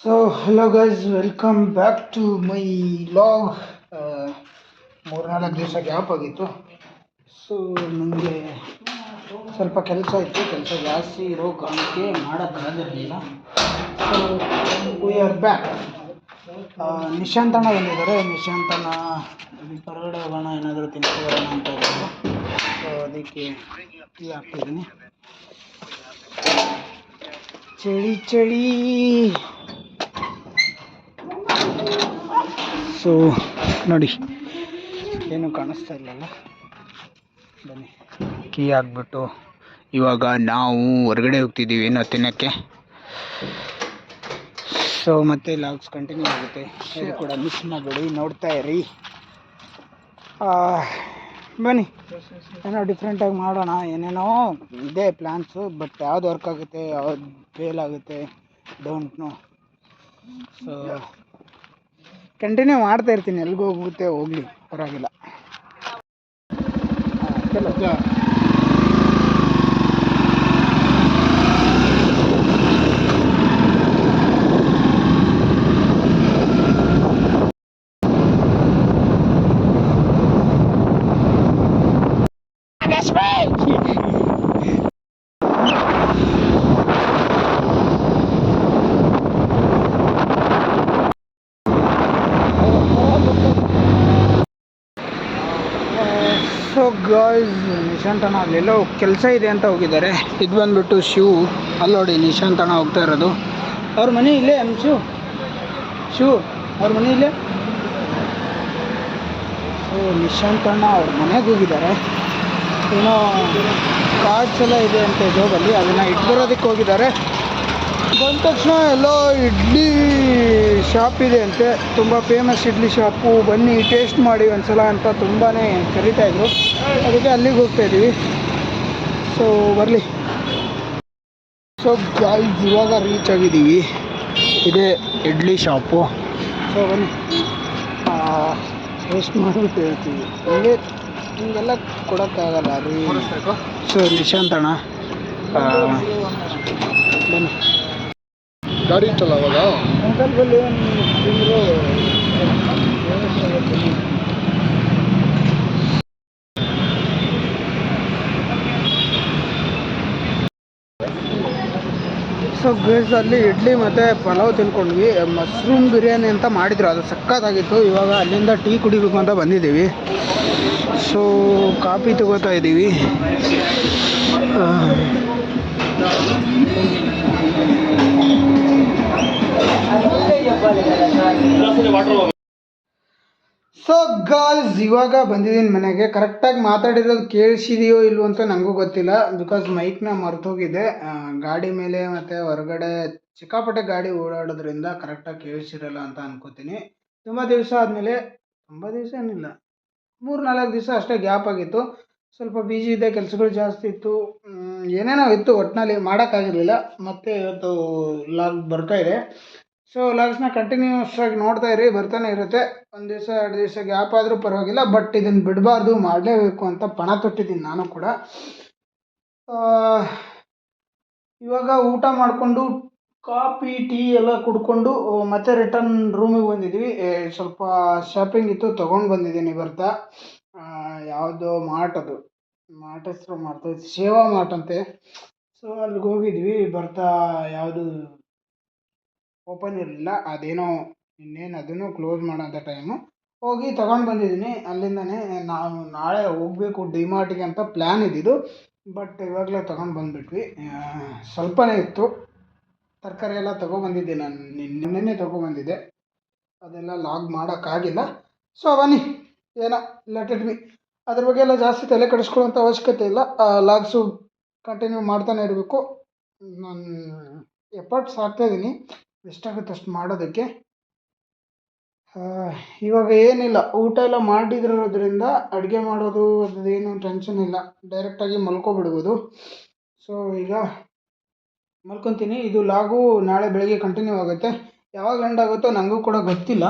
So hello guys, welcome back to my vlog. 3-4 ದಿವಸ gap ಆಗಿತ್ತು. So ನನಗೆ ಸ್ವಲ್ಪ ಕೆಲಸ ಇತ್ತು, ಕೆಲಸ ಜಾಸ್ತಿ ಇರೋ ಕಾರಣಕ್ಕೆ ಮಾಡೋಕ್ಕಾಗಿರಲಿಲ್ಲ. So we are back. ನಿಶಾಂತಣ್ಣ ಬಂದಿದ್ದಾರೆ. ನಿಶಾಂತಣ್ಣ ಹೊರಗಡೆ ಹೋಗೋಣ, ಏನಾದರೂ ತಿನ್ಕೊಂಡು ಬರೋಣ ಅಂತ ಇದ್ದಾರೆ. ಸೊ ಅದಕ್ಕೆ ಟೀ ಹಾಕ್ತಿದ್ದೀನಿ. ಚಳಿ ಚಳಿ. ಸೊ ನೋಡಿ, ಏನು ಕಾಣಿಸ್ತಾ ಇಲ್ಲಲ್ಲ, ಬನ್ನಿ ಕೀ ಹಾಕ್ಬಿಟ್ಟು ಇವಾಗ ನಾವು ಹೊರಗಡೆ ಹೋಗ್ತಿದ್ದೀವಿ ಏನೋ ತಿನ್ನೋಕ್ಕೆ. ಸೊ ಮತ್ತೆ ಲಾಗ್ಸ್ ಕಂಟಿನ್ಯೂ ಆಗುತ್ತೆ, ಅದು ಕೂಡ ಮಿಸ್ ಮಾಡಬೇಡಿ, ನೋಡ್ತಾ ಇರಿ. ಬನ್ನಿ, ಏನೋ ಡಿಫ್ರೆಂಟಾಗಿ ಮಾಡೋಣ. ಏನೇನೋ ಇದೆ ಪ್ಲ್ಯಾನ್ಸು, ಬಟ್ ಯಾವ್ದು ವರ್ಕ್ ಆಗುತ್ತೆ, ಯಾವ್ದು ಫೇಲ್ ಆಗುತ್ತೆ, ಡೋಂಟ್ ನೋ. ಸೊ ಕಂಟಿನ್ಯೂ ಮಾಡ್ತಾ ಇರ್ತೀನಿ, ಎಲ್ಲಿಗೂ ಹೋಗುತ್ತೆ ಹೋಗಲಿ, ಪರವಾಗಿಲ್ಲ. ಸೊ ಗಾಯ್ಸ್, ನಿಶಾಂತಣ್ಣ ಅಲ್ಲೆಲ್ಲೋ ಕೆಲಸ ಇದೆ ಅಂತ ಹೋಗಿದ್ದಾರೆ. ಇದು ಬಂದುಬಿಟ್ಟು ಶಿವ್. ಅಲ್ಲಿ ನೋಡಿ ನಿಶಾಂತಣ್ಣ ಹೋಗ್ತಾ ಇರೋದು. ಅವ್ರ ಮನೆ ಇಲ್ಲೇ ಶಿವ್ ಅವ್ರ ಮನೆ ಇಲ್ಲೇ. ಸೊ ನಿಶಾಂತಣ್ಣ ಅವ್ರ ಮನೆಗೆ ಹೋಗಿದ್ದಾರೆ. ಏನೋ ಕಾರ್ಡ್ಸ್ ಎಲ್ಲ ಇದೆ ಅಂತ ಜೋಬಲ್ಲಿ, ಅದನ್ನು ಇಟ್ಬರೋದಕ್ಕೆ ಹೋಗಿದ್ದಾರೆ. ಬಂದ ತಕ್ಷಣ ಎಲ್ಲೋ ಇಡ್ಲಿ ಶಾಪ್ ಇದೆ ಅಂತೆ, ತುಂಬ ಫೇಮಸ್ ಇಡ್ಲಿ ಶಾಪು, ಬನ್ನಿ ಟೇಸ್ಟ್ ಮಾಡಿ ಒಂದ್ಸಲ ಅಂತ ತುಂಬಾ ಕರೀತಾಯಿದ್ರು. ಅದಕ್ಕೆ ಅಲ್ಲಿಗೆ ಹೋಗ್ತಾಯಿದ್ದೀವಿ. ಸೊ ಬರಲಿ. ಸೊ ಗಾಯ್ಸ್, ಇವಾಗ ರೀಚ್ ಆಗಿದ್ದೀವಿ. ಇದೇ ಇಡ್ಲಿ ಶಾಪು. ಸೊ ಬನ್ನಿ ಟೇಸ್ಟ್ ಮಾಡಿಬಿಟ್ಟು ಹೇಳ್ತೀವಿ. ಹಿಂಗೆಲ್ಲ ಕೊಡೋಕ್ಕಾಗಲ್ಲ ರೀ. ಸೊ ನಿಶಾಂತಣ್ಣ ಬನ್ನಿ. ಗಾಡಿ ಇತ್ತಲ್ಲ ಅವಾಗ ಅಂಕಲ್ಬಲ್ಲಿ ತಿಂದರು. ಸೊ ಗೈಸ್, ಅಲ್ಲಿ ಇಡ್ಲಿ ಮತ್ತು ಪಲಾವ್ ತಿನ್ಕೊಂಡ್ವಿ. ಮಶ್ರೂಮ್ ಬಿರಿಯಾನಿ ಅಂತ ಮಾಡಿದ್ರು, ಅದು ಸಕ್ಕತ್ತಾಗಿತ್ತು. ಇವಾಗ ಅಲ್ಲಿಂದ ಟೀ ಕುಡಿಬೇಕು ಅಂತ ಬಂದಿದ್ದೀವಿ. ಸೊ ಕಾಫಿ ತಗೋತಾ ಇದ್ದೀವಿ. ಸೊ ಗಾಯ್ಸ್, ಇವಾಗ ಬಂದಿದ್ದೀನಿ ಮನೆಗೆ. ಕರೆಕ್ಟಾಗಿ ಮಾತಾಡಿರೋದು ಕೇಳಿಸಿದೆಯೋ ಇಲ್ವೋ ಅಂತ ನನಗೂ ಗೊತ್ತಿಲ್ಲ, ಬಿಕಾಸ್ ಮೈಕ್ನ ಮರ್ತೋಗಿದೆ ಗಾಡಿ ಮೇಲೆ. ಮತ್ತು ಹೊರಗಡೆ ಸಿಕ್ಕಾಪಟ್ಟೆ ಗಾಡಿ ಓಡಾಡೋದ್ರಿಂದ ಕರೆಕ್ಟಾಗಿ ಕೇಳಿಸಿರಲ್ಲ ಅಂತ ಅನ್ಕೋತೀನಿ. ತುಂಬ ದಿವಸ ಆದಮೇಲೆ, ತುಂಬ ದಿವಸ ಏನಿಲ್ಲ, 3-4 ದಿವಸ ಅಷ್ಟೇ ಗ್ಯಾಪ್ ಆಗಿತ್ತು. ಸ್ವಲ್ಪ ಬಿಜಿ ಇದೆ, ಕೆಲಸಗಳು ಜಾಸ್ತಿ ಇತ್ತು, ಏನೇನೋ ಇತ್ತು, ಒಟ್ಟಿನಲ್ಲಿ ಮಾಡೋಕ್ಕಾಗಿರಲಿಲ್ಲ. ಮತ್ತು ಇವತ್ತು ಲಾಗ್ ಬರ್ತಾಯಿದೆ. ಸೊ ಲಾಗ್ಸ್ನ ಕಂಟಿನ್ಯೂಸ್ ಆಗಿ ನೋಡ್ತಾ ಇರಿ, ಬರ್ತಾನೆ ಇರುತ್ತೆ. 1 ದಿವಸ 2 ದಿವಸ ಗ್ಯಾಪ್ ಆದರೂ ಪರವಾಗಿಲ್ಲ, ಬಟ್ ಇದನ್ನು ಬಿಡಬಾರ್ದು, ಮಾಡಲೇಬೇಕು ಅಂತ ಪಣ ತೊಟ್ಟಿದ್ದೀನಿ ನಾನು ಕೂಡ. ಇವಾಗ ಊಟ ಮಾಡಿಕೊಂಡು ಕಾಫಿ ಟೀ ಎಲ್ಲ ಕುಡ್ಕೊಂಡು ಮತ್ತೆ ರಿಟರ್ನ್ ರೂಮಿಗೆ ಬಂದಿದ್ವಿ. ಸ್ವಲ್ಪ ಶಾಪಿಂಗ್ ಇತ್ತು, ತೊಗೊಂಡು ಬಂದಿದ್ದೀನಿ ಬರ್ತಾ. ಯಾವುದೋ ಮಾರ್ಟ್ ಹೆಸರು ಮಾಡ್ತದೆ, ಸೇವಾ ಮಾರ್ಟ್ ಅಂತೆ. ಸೊ ಅಲ್ಲಿಗೆ ಹೋಗಿದ್ವಿ. ಬರ್ತಾ ಯಾವುದು ಓಪನ್ ಇರಲಿಲ್ಲ, ಅದೇನೋ ಇನ್ನೇನು ಅದನ್ನು ಕ್ಲೋಸ್ ಮಾಡೋಂಥ ಟೈಮು. ಹೋಗಿ ತೊಗೊಂಡು ಬಂದಿದ್ದೀನಿ ಅಲ್ಲಿಂದನೇ. ನಾವು ನಾಳೆ ಹೋಗಬೇಕು ಡಿಮಾರ್ಟಿಗೆ ಅಂತ ಪ್ಲ್ಯಾನ್ ಇದ್ದಿದ್ದು, ಬಟ್ ಇವಾಗಲೇ ತೊಗೊಂಡು ಬಂದುಬಿಟ್ವಿ. ಸ್ವಲ್ಪನೇ ಇತ್ತು. ತರಕಾರಿ ಎಲ್ಲ ತೊಗೊಬಂದಿದ್ದೆ ನಾನು, ನಿನ್ನೆ ತೊಗೊಬಂದಿದ್ದೆ. ಅದೆಲ್ಲ ಲಾಗ್ ಮಾಡೋಕ್ಕಾಗಿಲ್ಲ. ಸೊ ಬನ್ನಿ, ಏನೋ ಲೆಟ್ ಇಟ್ ಬಿ. ಅದ್ರ ಬಗ್ಗೆ ಎಲ್ಲ ಜಾಸ್ತಿ ತಲೆ ಕೆಡಿಸ್ಕೊಳ್ಳೋಂಥ ಅವಶ್ಯಕತೆ ಇಲ್ಲ. ಲಾಗ್ಸು ಕಂಟಿನ್ಯೂ ಮಾಡ್ತಾನೆ ಇರಬೇಕು. ನಾನು ಎಫರ್ಟ್ಸ್ ಹಾಕ್ತಾಯಿದ್ದೀನಿ, ಎಷ್ಟಾಗುತ್ತೆ ಅಷ್ಟು ಮಾಡೋದಕ್ಕೆ. ಇವಾಗ ಏನಿಲ್ಲ, ಊಟ ಎಲ್ಲ ಮಾಡಿದಿರೋದ್ರಿಂದ ಅಡುಗೆ ಮಾಡೋದು ಅದೇನು ಟೆನ್ಷನ್ ಇಲ್ಲ, ಡೈರೆಕ್ಟಾಗಿ ಮಲ್ಕೊಬಿಡ್ಬೋದು. ಸೊ ಈಗ ಮಲ್ಕೊತೀನಿ. ಇದು ಲಾಗು ನಾಳೆ ಬೆಳಗ್ಗೆ ಕಂಟಿನ್ಯೂ ಆಗುತ್ತೆ. ಯಾವಾಗ ಎಂಡ್ ಆಗುತ್ತೋ ನನಗೂ ಕೂಡ ಗೊತ್ತಿಲ್ಲ.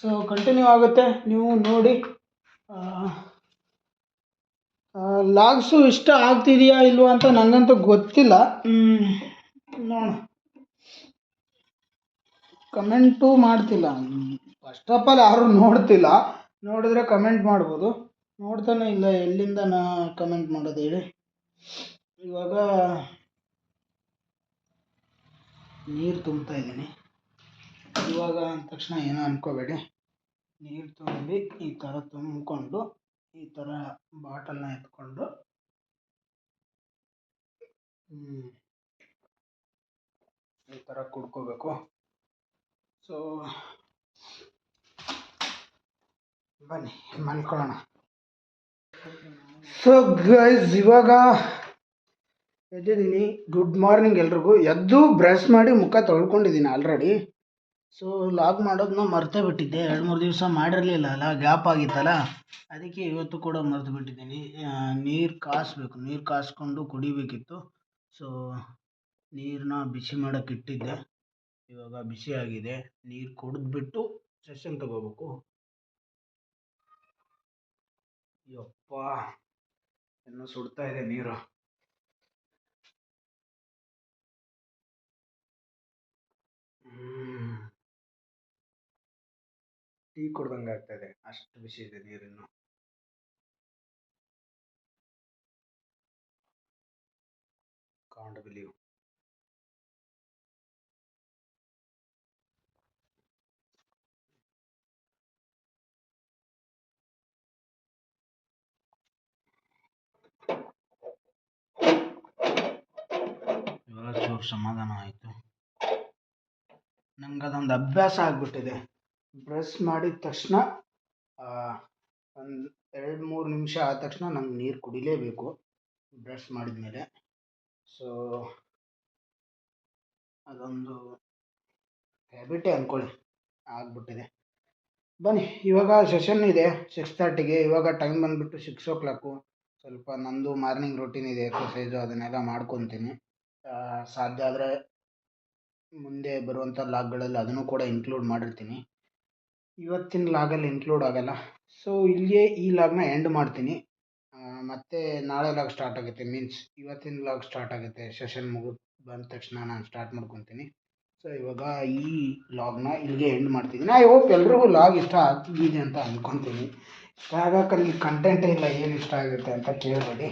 ಸೊ ಕಂಟಿನ್ಯೂ ಆಗುತ್ತೆ, ನೀವು ನೋಡಿ. ಲಾಗ್ಸು ಇಷ್ಟ ಆಗ್ತಿದೆಯಾ ಇಲ್ವಾ ಅಂತ ನನಗಂತೂ ಗೊತ್ತಿಲ್ಲ, ನೋಡೋಣ. ಕಮೆಂಟು ಮಾಡ್ತಿಲ್ಲ. ಫಸ್ಟ್ ಆಫ್ ಆಲ್ ಯಾರೂ ನೋಡ್ತಿಲ್ಲ. ನೋಡಿದ್ರೆ ಕಮೆಂಟ್ ಮಾಡ್ಬೋದು. ನೋಡ್ತಾನೆ ಇಲ್ಲ, ಎಲ್ಲಿಂದ ನಾ ಕಮೆಂಟ್ ಮಾಡೋದು ಹೇಳಿ. ಇವಾಗ ನೀರು ತುಂಬ್ತಾ ಇದ್ದೀನಿ. ಇವಾಗ ಅಂದ ತಕ್ಷಣ ಏನೋ ಅನ್ಕೋಬೇಡಿ. ನೀರು ತುಂಬಿ ಈ ಥರ ತುಂಬಿಕೊಂಡು ಈ ಥರ ಬಾಟಲ್ನ ಎತ್ಕೊಂಡು ಈ ಥರ ಕುಡ್ಕೋಬೇಕು. ಸೊ ಬನ್ನಿ ಮಲ್ಕೊಳ್ಳೋಣ. ಸೊ ಗೈಸ್, ಇವಾಗ ಎದ್ದಿದ್ದೀನಿ. ಗುಡ್ ಮಾರ್ನಿಂಗ್ ಎಲ್ರಿಗೂ. ಎದ್ದು ಬ್ರಷ್ ಮಾಡಿ ಮುಖ ತೊಳ್ಕೊಂಡಿದ್ದೀನಿ ಆಲ್ರೆಡಿ. ಸೊ ಲಾಗ್ ಮಾಡೋದನ್ನ ಮರ್ತೇ ಬಿಟ್ಟಿದ್ದೆ. 2-3 ದಿವಸ ಮಾಡಿರಲಿಲ್ಲ ಅಲ್ಲ, ಗ್ಯಾಪ್ ಆಗಿತ್ತಲ್ಲ, ಅದಕ್ಕೆ ಇವತ್ತು ಕೂಡ ಮರೆತು ಬಿಟ್ಟಿದ್ದೀನಿ. ನೀರು ಕಾಯಿಸ್ಬೇಕು, ನೀರು ಕಾಯಿಸ್ಕೊಂಡು ಕುಡಿಬೇಕಿತ್ತು. ಸೊ ನೀರನ್ನ ಬಿಸಿ ಮಾಡೋಕ್ಕೆ ಇಟ್ಟಿದ್ದೆ. ಇವಾಗ ಬಿಸಿ ಆಗಿದೆ. ನೀರು ಕುಡಿದ್ಬಿಟ್ಟು ಸೆಷನ್ ತಗೋಬೇಕು. ಯಪ್ಪ, ಇನ್ನೂ ಸುಡ್ತಾ ಇದೆ ನೀರು. ಟೀ ಕುಡ್ದಂಗೆ ಆಗ್ತಾಯಿದೆ, ಅಷ್ಟು ಬಿಸಿ ಇದೆ ನೀರಿನ್ನು. Can't believe. ಇವಾಗ ಚೂರು ಸಮಾಧಾನ ಆಯಿತು. ನಂಗೆ ಅದೊಂದು ಅಭ್ಯಾಸ ಆಗಿಬಿಟ್ಟಿದೆ. ಬ್ರಷ್ ಮಾಡಿದ ತಕ್ಷಣ ಒಂದು 2-3 ನಿಮಿಷ ಆದ ತಕ್ಷಣ ನಂಗೆ ನೀರು ಕುಡಿಲೇಬೇಕು, ಬ್ರಷ್ ಮಾಡಿದ ಮೇಲೆ. ಸೊ ಅದೊಂದು ಹ್ಯಾಬಿಟೇ ಅಂದ್ಕೊಳ್ಳಿ, ಆಗಿಬಿಟ್ಟಿದೆ. ಬನ್ನಿ, ಇವಾಗ ಸೆಷನ್ ಇದೆ 6:30ಗೆ. ಇವಾಗ ಟೈಮ್ ಬಂದುಬಿಟ್ಟು 6 o'clock. ಸ್ವಲ್ಪ ನಂದು ಮಾರ್ನಿಂಗ್ ರೂಟೀನ್ ಇದೆ, ಎಕ್ಸಸೈಸು, ಅದನ್ನೆಲ್ಲ ಮಾಡ್ಕೊತೀನಿ. ಸಾಧ್ಯ ಆದರೆ ಮುಂದೆ ಬರುವಂಥ ಲಾಗ್ಗಳಲ್ಲಿ ಅದನ್ನು ಕೂಡ ಇನ್ಕ್ಲೂಡ್ ಮಾಡಿರ್ತೀನಿ. ಇವತ್ತಿನ ಲಾಗಲ್ಲಿ ಇನ್ಕ್ಲೂಡ್ ಆಗಲ್ಲ. ಸೊ ಇಲ್ಲಿಯೇ ಈ ಲಾಗ್ನ ಎಂಡ್ ಮಾಡ್ತೀನಿ. ಮತ್ತು ನಾಳೆ ಲಾಗ್ ಸ್ಟಾರ್ಟ್ ಆಗುತ್ತೆ. ಮೀನ್ಸ್ ಇವತ್ತಿನ ಲಾಗ್ ಸ್ಟಾರ್ಟ್ ಆಗುತ್ತೆ. ಸೆಷನ್ ಬಂದ ತಕ್ಷಣ ನಾನು ಸ್ಟಾರ್ಟ್ ಮಾಡ್ಕೊತೀನಿ. ಸೊ ಇವಾಗ ಈ ಲಾಗ್ನ ಇಲ್ಲಿಗೆ ಎಂಡ್ ಮಾಡ್ತಿದ್ದೀನಿ. ಐ ಹೋಪ್ ಎಲ್ರಿಗೂ ಲಾಗ್ ಇಷ್ಟ ಆಗಿದೆ ಅಂತ ಅಂದ್ಕೊತೀನಿ. ಇಷ್ಟ ಆಗೋಕ್ಕಲ್ಲಿ ಕಂಟೆಂಟೇ ಇಲ್ಲ, ಏನು ಇಷ್ಟ ಆಗುತ್ತೆ ಅಂತ ಕೇಳಬೇಡಿ.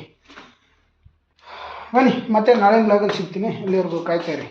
ಬನ್ನಿ, ಮತ್ತೆ ನಾಳೆ ಲಾಗಲ್ಲಿ ಸಿಗ್ತೀನಿ. ಇಲ್ಲಿವರೆಗೂ ಕಾಯ್ತಾ ಇರಿ.